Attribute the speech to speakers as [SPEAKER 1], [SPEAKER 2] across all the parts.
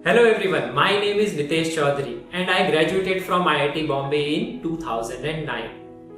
[SPEAKER 1] Hello everyone, my name is Nitesh Chaudhary and I graduated from IIT Bombay in 2009.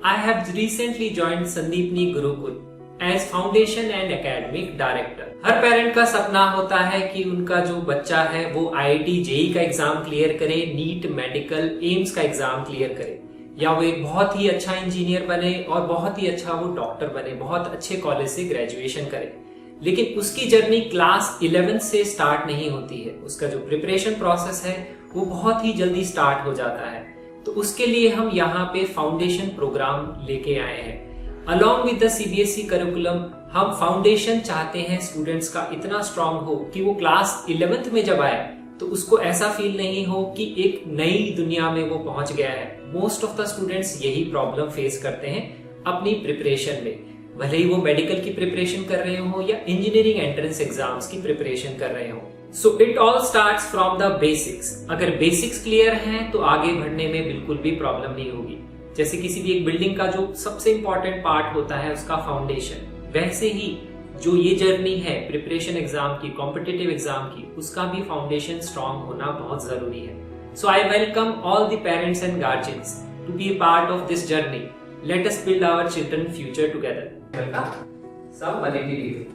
[SPEAKER 1] I have recently joined Sandeepni Gurukul as Foundation and Academic Director. Her parent का सपना होता है कि उनका जो बच्चा है वो IIT जेईई का एग्जाम क्लियर करे, नीट, मेडिकल, एम्स का एग्जाम क्लियर करे या वो एक बहुत ही अच्छा इंजीनियर बने और बहुत ही अच्छा वो डॉक्टर बने, बहुत अच्छे कॉलेज से ग्रेजुएशन करे। लेकिन उसकी जर्नी क्लास 11 से स्टार्ट नहीं होती है। उसका जो प्रिपरेशन प्रोसेस है वो बहुत ही जल्दी स्टार्ट हो जाता है। तो उसके लिए हम यहाँ पे फाउंडेशन प्रोग्राम लेके आए हैं। Along with the CBSE curriculum हम फाउंडेशन चाहते हैं स्टूडेंट्स का इतना स्ट्रांग हो कि वो क्लास 11th में जब आए तो उसको ऐसा फील नहीं हो कि एक नई दुनिया में वो पहुंच गया है। मोस्ट ऑफ द स्टूडेंट्स यही प्रॉब्लम फेस करते हैं अपनी प्रिपरेशन में, भले ही वो मेडिकल की प्रिपरेशन कर रहे हो या इंजीनियरिंग एंट्रेंस एग्जाम्स की प्रिपरेशन कर रहे हो। So it all starts from the basics. अगर बेसिक्स क्लियर हैं तो आगे बढ़ने में बिल्कुल भी प्रॉब्लम नहीं होगी। जैसे किसी भी एक बिल्डिंग का जो सबसे इंपॉर्टेंट पार्ट होता है उसका फाउंडेशन, वैसे ही जो ये जर्नी है प्रिपरेशन एग्जाम की, कॉम्पिटिटिव एग्जाम की, उसका भी फाउंडेशन स्ट्रांग होना बहुत जरूरी है। So I welcome all the parents and guardians to be a part of this journey. Let us build our children future together. Sum 180 degree.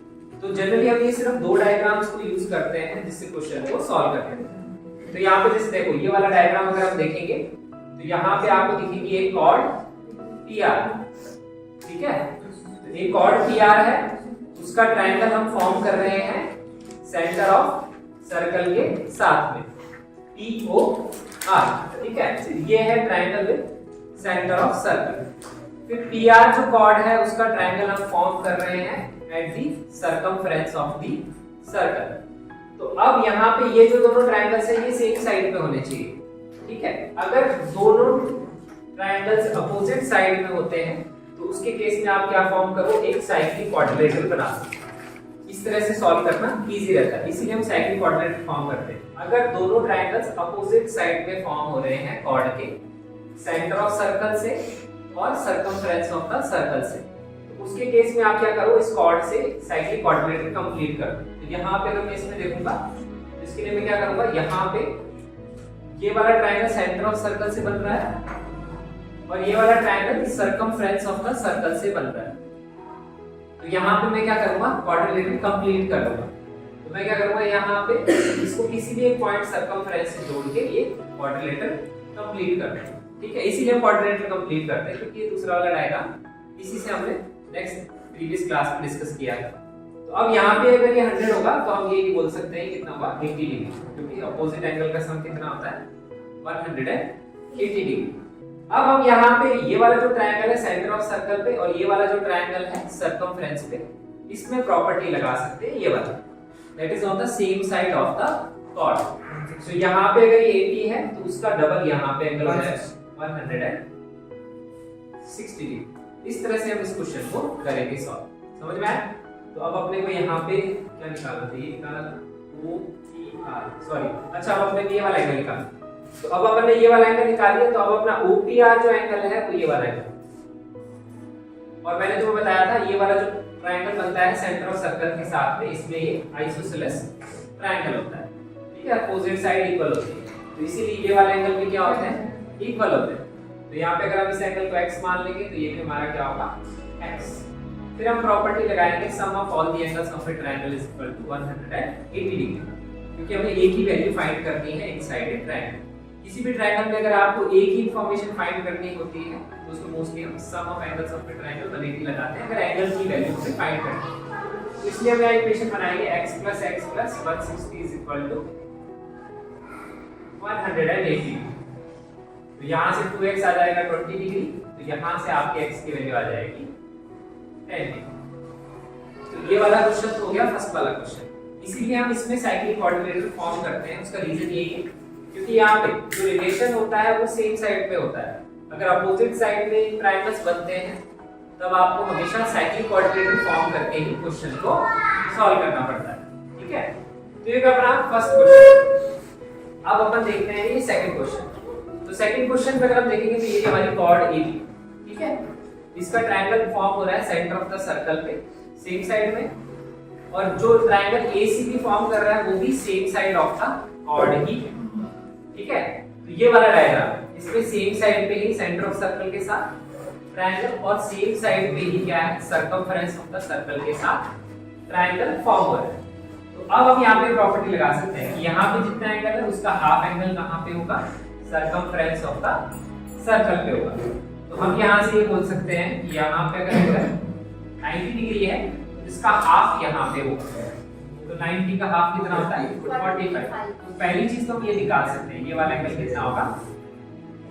[SPEAKER 1] तो जनरली हम ये सिर्फ दो डायग्राम्स को यूज करते हैं जिससे क्वेश्चन को सॉल्व करते हैं। तो यहाँ पे जैसे देखो ये वाला डायग्राम अगर हम देखेंगे तो यहाँ पे आपको दिखेगी एक कॉर्ड पीआर, ठीक है। तो एक कॉर्ड पीआर है, उसका ट्रायंगल हम फॉर्म कर रहे हैं सेंटर ऑफ सर्कल के साथ में, POR, ठीक है। ये है triangle with centre of circle. फिर PR जो कॉर्ड है उसका ट्रायंगल हम फॉर्म कर रहे हैं at the circumference of the circle. तो अब यहाँ पे ये जो दोनों ट्रायंगल्स हैं ये सेम साइड पे होने चाहिए, ठीक है। अगर दोनों ट्रायंगल्स अपोजिट साइड में होते हैं तो उसके केस में आप क्या फॉर्म करो, एक साइक्लिक क्वाड्रिलेटरल बना दो। इस तरह से सॉल्व करना इजी रहता है, इसीलिए हम साइक्लिक क्वाड्रिलेटरल फॉर्म करते हैं। अगर दोनों ट्रायंगल्स अपोजिट साइड में फॉर्म हो रहे हैं कॉर्ड के, सेंटर ऑफ सर्कल से और सर्कमफ्रेंस ऑफ द सर्कल से, तो उसके केस में आप क्या करो, इस कॉर्ड से साइक्लिक क्वाड्रिलेटरल कंप्लीट कर दो। तो यहाँ पे अगर मैं इसमें देखूंगा तो इसके लिए मैं क्या करूंगा, यहाँ पे ये वाला ट्रायंगल सेंटर ऑफ सर्कल से बन रहा है और ये वाला triangle circumference of the circle से बन रहा है। तो यहाँ पे मैं क्या करूंगा, क्वाड्रिलेटरल कंप्लीट कर लूंगा। तो मैं क्या करूंगा, यहाँ पे इसको किसी भी एक पॉइंट सर्कमफ्रेंस से जोड़ के ये क्वाड्रिलेटरल कंप्लीट कर दूंगा, ठीक है। इसीलिए हम क्वाड्रिलेटरल कंप्लीट करते हैं क्योंकि ये दूसरा वाला डायग्राम इसी से हमने नेक्स्ट प्रीवियस क्लास में डिस्कस किया था। तो अब यहाँ पे अगर ये 100 होगा तो हम ये बोल सकते हैं कितना होगा, 80 डिग्री, क्योंकि अपोजिट एंगल का सम कितना होता है, 180 डिग्री। अब हम यहाँ पे ये वाला जो ट्रायंगल है सेंटर ऑफ सर्कल पे और ये वाला जो ट्रायंगल है सर्कमफ्रेंस पे, इसमें प्रॉपर्टी लगा सकते हैं ये वाला, that is on the same side of the chord. So यहाँ पे अगर ये 80 है तो उसका डबल यहाँ पे एंगल हो जाएगा 160 डिग्री। इस तरह से हम इस क्वेश्चन को करेंगे सॉल्व। समझ में आया? तो अब अपने को यहाँ पे क्या निकालना था, ये निकालना था OPR, सॉरी, अच्छा अब अपने ये वाला एंगल निकालना। तो अब अपन ने ये वाला एंगल निकाल लिया, तो अब अपना OPR जो एंगल है वो ये वाला एंगल, और मैंने जो बताया था ये वाला जो ट्रायंगल बनता है सेंटर ऑफ सर्कल के साथ में, इसमें ये आइसोसेलेस ट्रायंगल होता है, ठीक है। अपोजिट साइड इक्वल होती है, तो इसीलिए ये वाला एंगल भी क्या होते हैं, इक्वल होते हैं। तो यहाँ पे अगर हम इस एंगल को x मान लेंगे तो ये भी हमारा क्या होगा, x। फिर हम प्रॉपर्टी लगाएंगे sum of all the angles of a triangle is equal to 180 degree, क्योंकि हमें एक ही वैल्यू फाइंड करनी है इनसाइड ए ट्रायंगल। किसी भी ट्रायंगल में अगर आपको एक ही इंफॉर्मेशन फाइंड करनी होती है तो उसको मोस्टली हम sum of angles of a triangle 180 लगाते हैं अगर एंगल की वैल्यू हमें फाइंड करनी है। तो इसलिए हम यहाँ इक्वेशन बनाएंगे x + x + 160 is equal to 180। तो यहाँ से 2x आ जाएगा 20 डिग्री, तो यहाँ से आपके x की वैल्यू आ जाएगी 10 डिग्री। तो ये वाला क्वेश्चन हो गया फर्स्ट वाला क्वेश्चन। इसीलिए हम इसमें साइक्लिक क्वाड्रिलेटरल फॉर्म करते हैं। उसका रीजन यही है क्योंकि यहाँ पे जो रिलेशन होता है वो सेम साइड पे होता है। अगर अपोजिट साइड में ट्रायंगल्स बनते हैं तब आपको हमेशा साइक्लिक क्वाड्रिलेटरल फॉर्म करके ही क्वेश्चन को सॉल्व करना पड़ता है, ठीक है। तो ये अपना फर्स्ट क्वेश्चन। अब अपन देखते हैं ये सेकंड क्वेश्चन। तो सेकंड क्वेश्चन पे अगर हम देखेंगे तो ये हमारी कॉर्ड AB, ठीक है। इसका ट्रायंगल फॉर्म हो रहा है सेंटर ऑफ द सर्कल पे सेम साइड में, और जो ट्रायंगल ACB फॉर्म कर रहा है वो भी same side of the chord की, ठीक है। तो ये वाला डायग्राम, इसमें सेम साइड पे ही सेंटर ऑफ सर्कल के साथ ट्रायंगल और सेम साइड पे ही क्या है, सर्कमफरेंस ऑफ द सर्कल के साथ ट्रायंगल फॉर्म हो रहा है। तो अब हम यहाँ पे प्रॉपर्टी लगा सकते हैं कि यहाँ पे जितना एंगल है उसका हाफ एंगल कहाँ पे होगा, सर्कमफरेंस ऑफ द सर्कल पे होगा। तो हम यहाँ से ये बोल सकते हैं कि यहाँ पे अगर एंगल 90 डिग्री है, इसका हाफ यहाँ पे होगा। तो 90 का हाफ कितना होता है, 45। तो पहली चीज तो हम ये निकाल सकते हैं, ये वाला एंगल कितना होगा,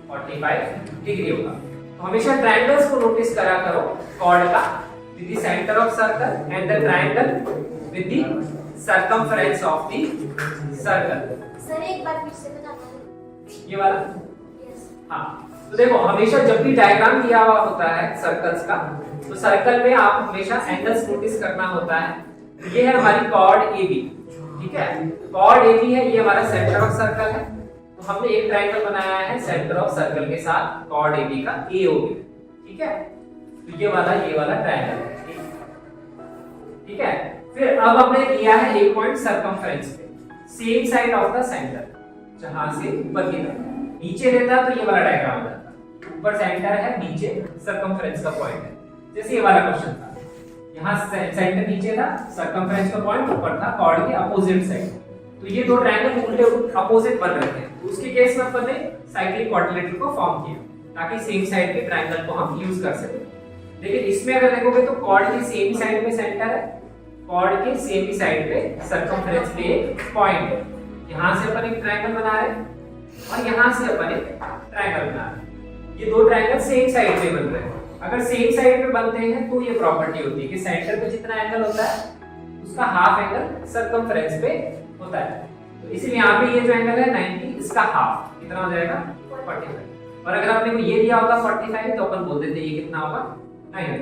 [SPEAKER 1] 45 डिग्री होगा। तो हमेशा ट्रायंगल्स को नोटिस करा करो, कॉर्ड का with the centre of circle and the triangle with the circumference of the circle.
[SPEAKER 2] Sir एक बार फिर से बताना,
[SPEAKER 1] ये वाला,
[SPEAKER 2] यस।
[SPEAKER 1] हाँ, तो देखो हमेशा जब भी डायग्राम दिया हुआ होता है सर्कल्स का, तो सर्कल में आप हमेशा एंगल्स नोटिस करना होता है। ये है हमारी कॉर्ड AB, ठीक है। कॉर्ड AB है, ये हमारा सेंटर ऑफ सर्कल है। तो हमने एक ट्रायंगल बनाया है सेंटर ऑफ सर्कल के साथ कॉर्ड AB का AOB, ठीक है। तो ये वाला ट्रायंगल है, ठीक है। फिर अब हमने लिया है एक पॉइंट सर्कमफरेंस पे, same side of the centre, जहां से ऊपर की तरफ नीचे रहता तो ये वाला डायग्राम होता, ऊपर सेंटर है, नीचे सर्कमफरेंस का पॉइंट है। जैसे ये वाला क्वेश्चन था, यहाँ सेंटर नीचे था, सर्कमफरेंस का पॉइंट ऊपर था, कॉर्ड के अपोजिट साइड। तो ये दो ट्रायंगल उल्टे अपोजिट बन रहे थे। तो उसके केस में अपन ने साइक्लिक क्वाड्रिलेटरल को फॉर्म किया ताकि सेम साइड के ट्रायंगल को हम यूज कर सकें। लेकिन इसमें अगर देखोगे तो कॉर्ड के सेम साइड में सेंटर है, कॉर्ड के सेम ही साइड पे सर्कमफरेंस पे एक पॉइंट है। यहाँ से अपन एक ट्रायंगल बना रहे हैं और यहाँ से अपन एक ट्रायंगल बना रहे हैं। ये दो ट्रायंगल सेम साइड पे बन रहे हैं। अगर सेम साइड पे बनते हैं तो ये प्रॉपर्टी होती है कि सेंटर पे जितना एंगल होता है उसका हाफ एंगल सर्कमफरेंस पे होता है। तो इसलिए यहाँ पे ये जो एंगल है 90, इसका हाफ कितना हो जाएगा, 45। और अगर आपने को ये दिया होता 45 तो अपन बोल देते ये कितना होगा, 90।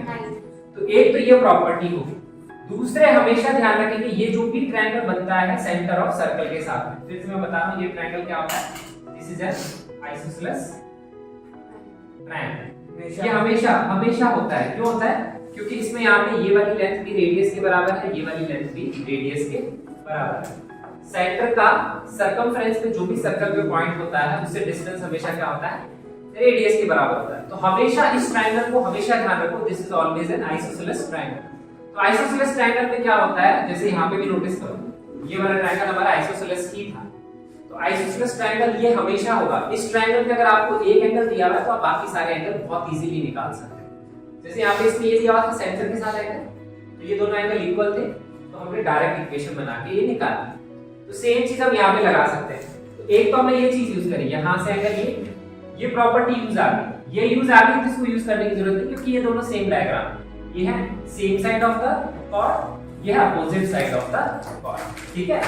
[SPEAKER 1] तो एक तो ये प्रॉपर्टी होगी। दूसरे हमेशा ध्यान रखें कि ये जो भी ट्रायंगल बनता है सेंटर ऑफ सर्कल के साथ, फिर से मैं बता रहा हूँ ये ट्रायंगल क्या होता है, this is an isosceles triangle. ये हमेशा होता है। क्यों होता है, क्योंकि इसमें यहाँ पे ये वाली लेंथ भी रेडियस के बराबर है, ये वाली लेंथ भी रेडियस के बराबर है। सेंटर का सर्कमफरेंस पे जो भी सर्कल पे पॉइंट होता है उससे डिस्टेंस हमेशा क्या होता है, रेडियस के बराबर होता है। तो हमेशा इस ट्रायंगल को हमेशा ध्यान रखो, this is always an isosceles triangle. तो आइसोसेलेस ट्रायंगल में क्या होता है, जैसे यहाँ पे भी नोटिस करो, ये वाला ट्रायंगल हमारा आइसोसेलेस ही था। तो आइसोसेलेस ट्रायंगल ये हमेशा होगा। इस ट्रायंगल में अगर आपको एक एंगल दिया हुआ है तो आप बाकी सारे एंगल बहुत इजीली निकाल सकते हैं। जैसे यहाँ पे इसमें ये दिया हुआ था सेंटर के साथ एंगल, तो ये दोनों एंगल इक्वल थे, तो हमने डायरेक्ट इक्वेशन बना के ये निकाल ली। तो सेम चीज हम यहाँ पे लगा सकते हैं। तो एक तो हमने ये चीज यूज करी, यहाँ से एंगल ये प्रॉपर्टी यूज आ गई, ये यूज आ गई, जिसको यूज करने की जरूरत है क्योंकि ये दोनों सेम डायग्राम, ये है same side of the chord, ये है opposite side of the chord, ठीक है।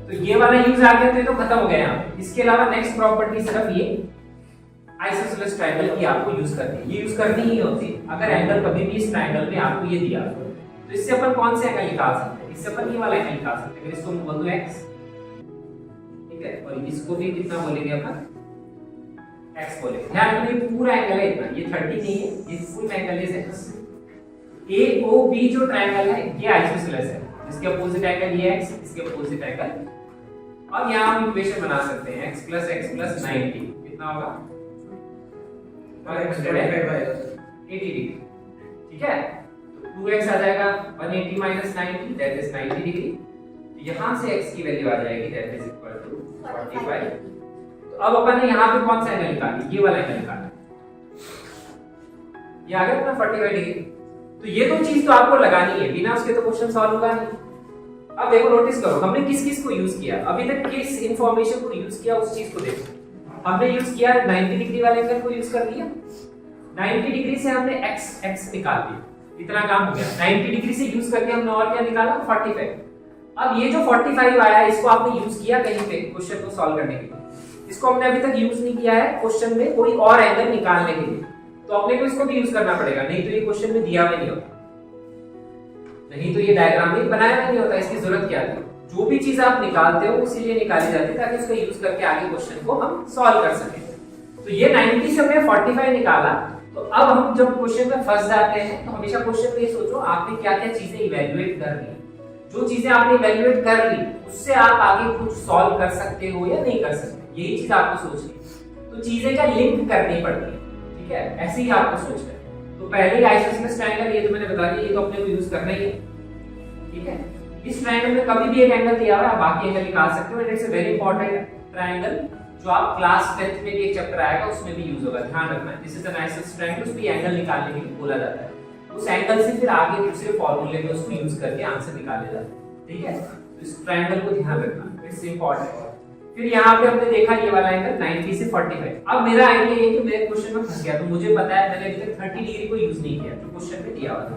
[SPEAKER 1] तो ये वाला यूज आ गया तो ये तो खत्म हो गया यहाँ। इसके अलावा नेक्स्ट प्रॉपर्टी सिर्फ ये आइसोसेलेस ट्रायंगल की आपको यूज करनी है, ये यूज करनी ही होती है अगर एंगल कभी भी इस ट्रायंगल में आपको ये दिया हो। तो इससे अपन कौन से एंगल निकाल सकते हैं, इससे अपन ये वाला एंगल निकाल सकते हैं। इसको बोल दो x, ठीक है, और इसको भी कितना बोलेंगे अपन, x बोलेंगे। ध्यान रखना ये पूरा एंगल है इतना, ये 30 नहीं है, ये फुल एंगल है x। AOB जो ट्रायंगल है ये आइसोसेलेस है, इसके अपोजिट एंगल ये x, इसके अपोजिट एंगल। अब यहाँ हम इक्वेशन बना सकते हैं x plus 90 कितना होगा, 80 डिग्री, ठीक है। तो 2x आ जाएगा 180 minus 90 दैट इज 90 डिग्री। यहाँ से x की वैल्यू आ जाएगी दैट इज इक्वल टू 45। तो अब अपन ने यहाँ पे कौन सा एंगल निकाला, ये वाला एंगल निकाला, ये आ गया अपना 45 डिग्री। तो ये दो चीज तो आपको लगानी है, बिना उसके तो क्वेश्चन सॉल्व होगा नहीं। अब देखो नोटिस करो हमने किस किस को यूज किया, अभी तक किस इंफॉर्मेशन को यूज किया उस चीज को देखो। हमने यूज किया 90 डिग्री वाले एंगल को यूज कर लिया, 90 डिग्री से हमने x निकाल दिया, इतना काम हो गया। 90 डिग्री से यूज करके हमने और क्या निकाला, 45। अब ये जो 45 आया इसको आपने यूज किया कहीं पे क्वेश्चन को सॉल्व करने के लिए, इसको हमने अभी तक यूज नहीं किया है क्वेश्चन में कोई और एंगल निकालने के लिए, तो अपने को इसको भी यूज करना पड़ेगा, नहीं तो ये क्वेश्चन में दिया हुआ नहीं होता, नहीं तो ये डायग्राम भी बनाया नहीं होता। इसकी जरूरत क्या थी, जो भी चीज आप निकालते हो इसीलिए निकाली जाती है ताकि उसका यूज करके आगे क्वेश्चन को हम सॉल्व कर सकें। तो ये 90 से हमने 45 निकाला। तो अब हम जब क्वेश्चन में फंस जाते हैं तो हमेशा क्वेश्चन में ये सोचो आपने क्या क्या चीजें इवैल्यूएट करनी है। जो चीजें आपने इवैल्यूएट कर ली उससे आप आगे कुछ सॉल्व कर सकते हो या नहीं कर सकते, यही चीज आपको सोचनी है। तो चीजें क्या लिंक करनी पड़ती है, ठीक है, ऐसे ही आपको सोचना है। तो पहले आइसोसेलेस ट्रायंगल, ये तो मैंने बता दिया, ये तो अपने को यूज करना ही है, ठीक है। इस ट्रायंगल में कभी भी एक एंगल दिया हुआ है, आप बाकी एंगल निकाल सकते हो। And it's a very important triangle जो आप क्लास 10th में भी एक चैप्टर आएगा उसमें भी यूज होगा, ध्यान रखना। This is an isosceles triangle, उस पे एंगल निकालने के लिए बोला जाता है। उस एंगल से फिर आगे दूसरे फार्मूले में उसको यूज करके आंसर निकाले जाते हैं, ठीक है। तो इस ट्रायंगल को ध्यान रखना, इट्स इंपॉर्टेंट। फिर यहाँ पे हमने देखा ये वाला एंगल 90 से 45। अब मेरा आइडिया ये कि मेरे क्वेश्चन में फंस गया, तो मुझे पता है मैंने अभी तक 30 डिग्री को यूज नहीं किया जो क्वेश्चन में दिया हुआ था,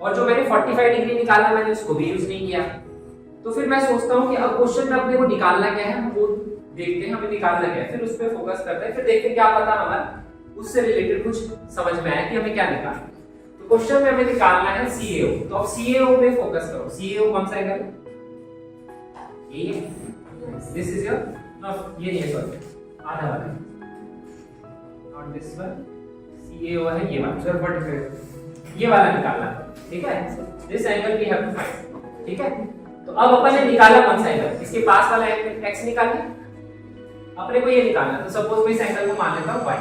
[SPEAKER 1] और जो मैंने 45 डिग्री निकाला मैंने उसको भी यूज नहीं किया। तो फिर मैं सोचता हूँ कि अब क्वेश्चन में अपने को निकालना क्या है, हम वो देखते हैं, हमें निकालना क्या है, फिर उस पर फोकस करते हैं, फिर देखते हैं क्या पता हमारा उससे रिलेटेड कुछ समझ में आए कि हमें क्या निकालना है। तो क्वेश्चन में हमें निकालना है CAO, तो अब CAO पे फोकस करो। CAO कौन सा एंगल? ये, दिस इज योर, ये नहीं है, सॉरी आधा वाला, नॉट दिस वन। CAO है ये वाला, सर 45, ये वाला निकालना है, ठीक है। This angle we have to find, ठीक है। तो अब अपन ने निकाला कौन सा एंगल, इसके पास वाला एंगल x निकालिए, अपने को ये निकालना। तो सपोज मैं इस एंगल को मान लेता हूं y,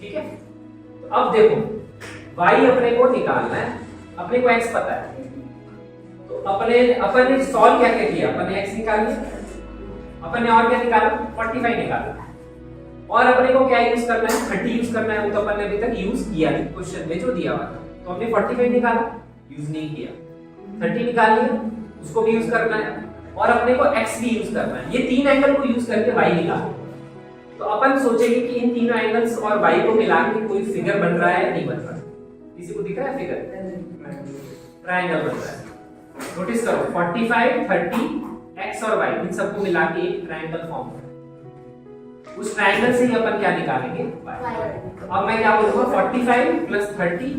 [SPEAKER 1] ठीक है। तो अब देखो y अपने को निकालना है, अपने को x पता है, तो अपन ने सॉल्व क्या किया, अपन ने x निकाल लिया, अपन ने और क्या निकाला, 45 निकाला, और अपने को क्या यूज करना है, 30 यूज करना है। वो तो अपन ने अभी तक यूज किया नहीं क्वेश्चन में जो दिया हुआ था, तो हमने 45 निकाला, यूज नहीं किया, 30 निकाल लिया, उसको भी यूज करना है, और अपने को x भी यूज करना है। ये तीन एंगल को यूज करके y निकालना। तो अपन सोचेंगे कि इन तीनों एंगल्स और y को मिला के कोई फिगर बन रहा है या नहीं बन रहा है। किसी को दिख रहा है फिगर? ट्रायंगल बन रहा है। नोटिस करो 45, 30, x और y इन सबको मिला के एक ट्रायंगल फॉर्म होता है। उस ट्रायंगल से ही अपन क्या निकालेंगे, y। अब मैं क्या बोलूंगा, 45 plus 30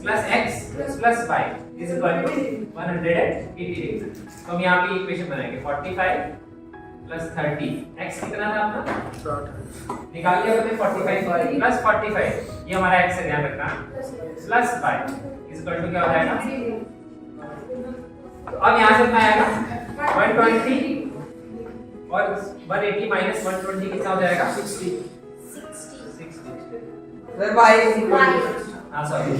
[SPEAKER 1] plus x plus y is equal to 180 degree. तो हम यहाँ पे इक्वेशन बनाएंगे 45 प्लस 30, x कितना था अपना, निकाल लिया हमने 45 प्लस 45, ये हमारा x है, ध्यान रखना, plus y is equal to क्या हो जाएगा। तो अब यहाँ से कितना आएगा 120 और 180 माइनस 120 कितना हो जाएगा, 60। हाँ सॉरी।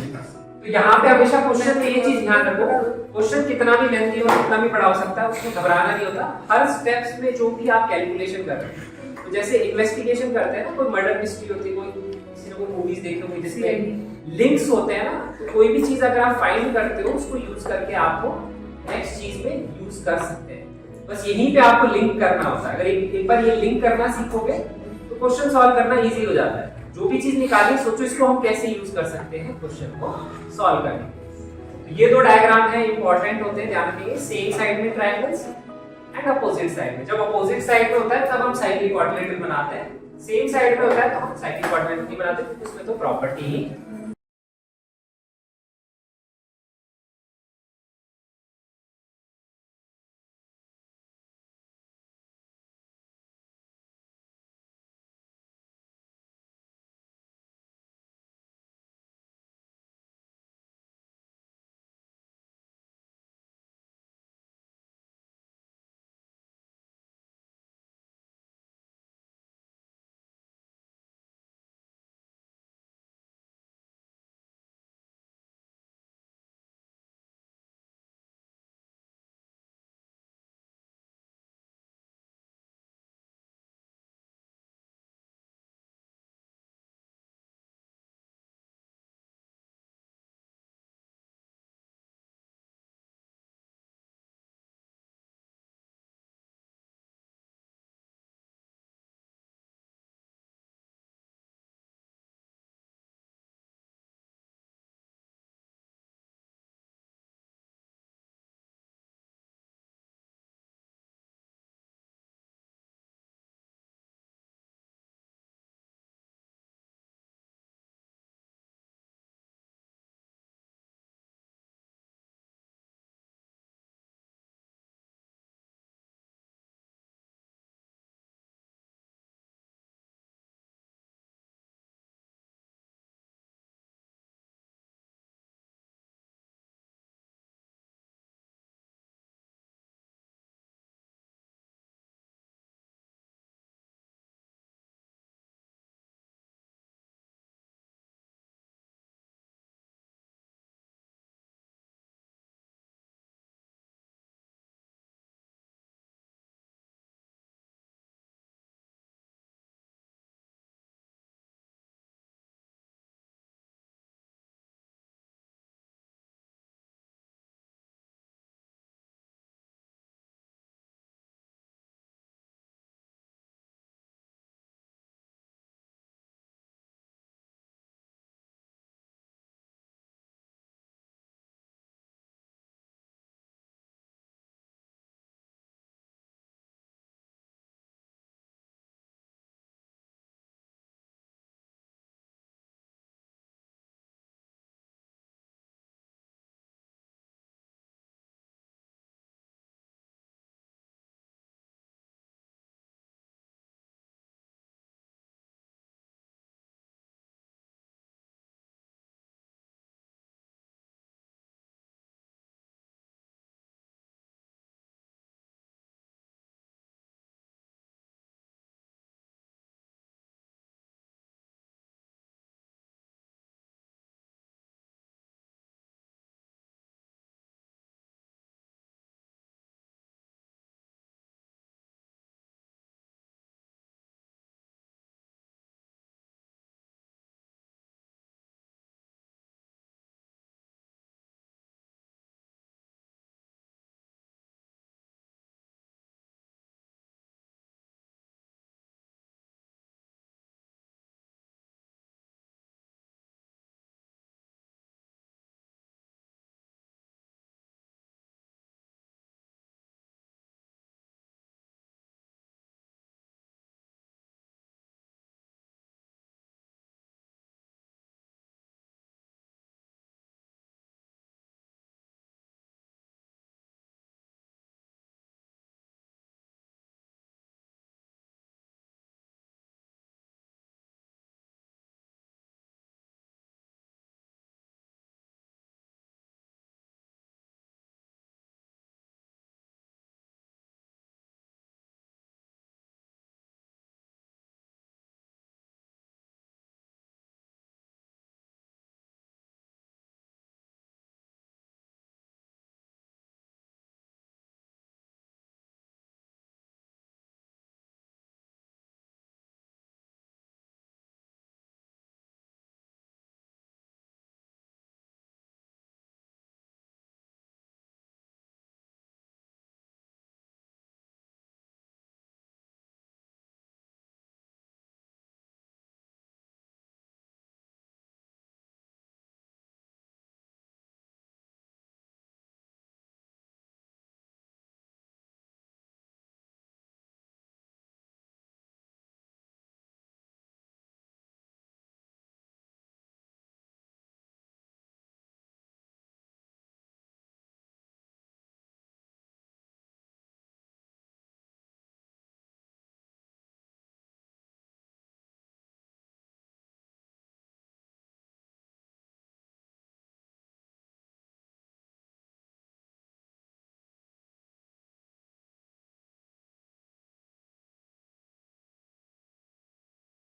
[SPEAKER 1] तो यहाँ पे हमेशा क्वेश्चन में ये चीज ध्यान रखो, क्वेश्चन कितना भी लेंथी हो, कितना भी बड़ा हो सकता है, उसमें घबराना नहीं होता। हर स्टेप्स में जो भी आप कैलकुलेशन कर रहे हैं, तो जैसे इन्वेस्टिगेशन करते हैं ना, कोई मर्डर मिस्ट्री होती है, कोई किसी ने कोई मूवीज देखी होगी जिसमें लिंक्स होते हैं ना, तो कोई भी चीज अगर आप फाइंड करते हो उसको यूज करके आपको नेक्स्ट चीज में यूज कर सकते हैं। बस यहीं पे आपको लिंक करना होता है। अगर एक बार ये लिंक करना सीखोगे तो क्वेश्चन सॉल्व करना इजी हो जाता है। जो भी चीज निकाली सोचो इसको हम कैसे यूज कर सकते हैं क्वेश्चन को सॉल्व करने के। तो ये दो डायग्राम है, इंपॉर्टेंट होते हैं, ध्यान रखिए। सेम साइड में ट्रायंगल्स एंड अपोजिट साइड में। जब अपोजिट साइड में होता है तब हम साइक्लिक क्वाड्रिलेटरल बनाते हैं, सेम साइड में होता है तो हम साइक्लिक क्वाड्रिलेटरल नहीं बनाते, उसमें तो प्रॉपर्टी ही